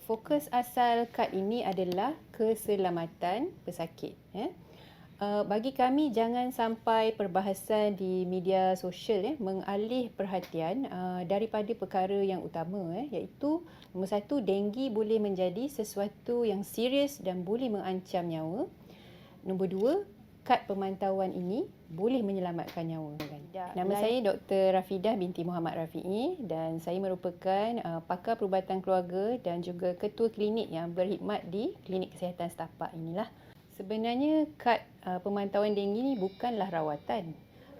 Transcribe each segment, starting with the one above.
Fokus asal kad ini adalah keselamatan pesakit. Bagi kami, jangan sampai perbahasan di media sosial mengalih perhatian daripada perkara yang utama, iaitu nombor satu, denggi boleh menjadi sesuatu yang serius dan boleh mengancam nyawa. Nombor dua, kad pemantauan ini boleh menyelamatkan nyawa. Nama saya Dr. Rafidah binti Muhammad Rafi'i dan saya merupakan pakar perubatan keluarga dan juga ketua klinik yang berkhidmat di Klinik Kesihatan Setapak inilah. Sebenarnya kad pemantauan denggi ini bukanlah rawatan,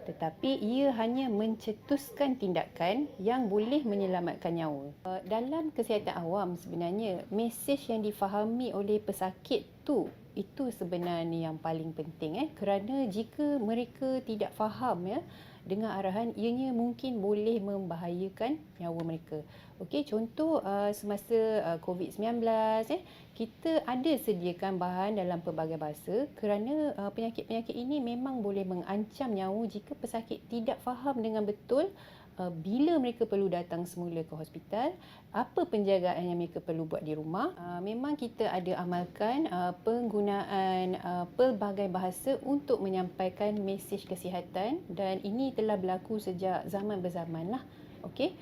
tetapi ia hanya mencetuskan tindakan yang boleh menyelamatkan nyawa. Dalam kesihatan awam sebenarnya, mesej yang difahami oleh pesakit itu sebenarnya yang paling penting kerana jika mereka tidak faham dengan arahan, ianya mungkin boleh membahayakan nyawa mereka. Okey, contoh semasa COVID-19 kita ada sediakan bahan dalam pelbagai bahasa kerana penyakit-penyakit ini memang boleh mengancam nyawa jika pesakit tidak faham dengan betul bila mereka perlu datang semula ke hospital, apa penjagaan yang mereka perlu buat di rumah. Memang kita ada amalkan penggunaan pelbagai bahasa untuk menyampaikan mesej kesihatan dan ini telah berlaku sejak zaman berzaman lah. Okey.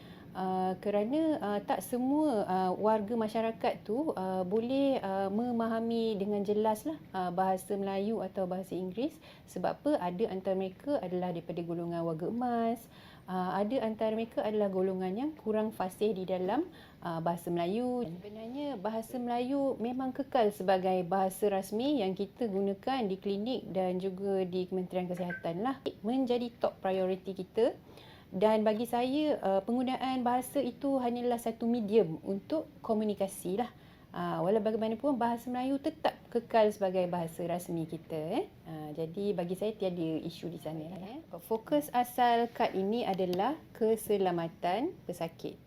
Kerana tak semua warga masyarakat tu boleh memahami dengan jelas lah bahasa Melayu atau bahasa Inggeris, sebab apa, ada antara mereka adalah daripada golongan warga emas, ada antara mereka adalah golongan yang kurang fasih di dalam bahasa Melayu. Sebenarnya bahasa Melayu memang kekal sebagai bahasa rasmi yang kita gunakan di klinik dan juga di Kementerian Kesihatan lah. Menjadi top priority kita. Dan bagi saya, penggunaan bahasa itu hanyalah satu medium untuk komunikasi lah. Walau bagaimanapun, bahasa Melayu tetap kekal sebagai bahasa rasmi kita. Jadi bagi saya tiada isu di sana. Fokus asal kad ini adalah keselamatan pesakit.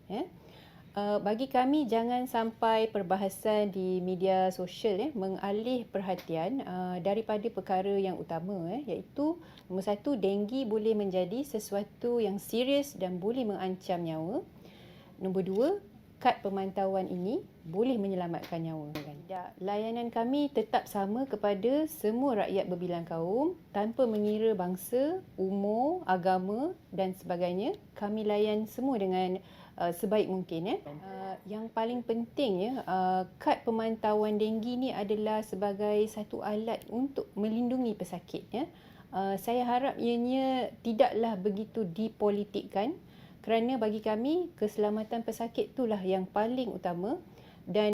Bagi kami, jangan sampai perbahasan di media sosial mengalih perhatian daripada perkara yang utama, iaitu nombor satu, denggi boleh menjadi sesuatu yang serius dan boleh mengancam nyawa. Nombor dua, kad pemantauan ini boleh menyelamatkan nyawa. Layanan kami tetap sama kepada semua rakyat berbilang kaum tanpa mengira bangsa, umur, agama dan sebagainya. Kami layan semua dengan sebaik mungkin. Yang paling penting kad pemantauan denggi ni adalah sebagai satu alat untuk melindungi pesakit. Saya harap ianya tidaklah begitu dipolitikkan kerana bagi kami keselamatan pesakit itulah yang paling utama dan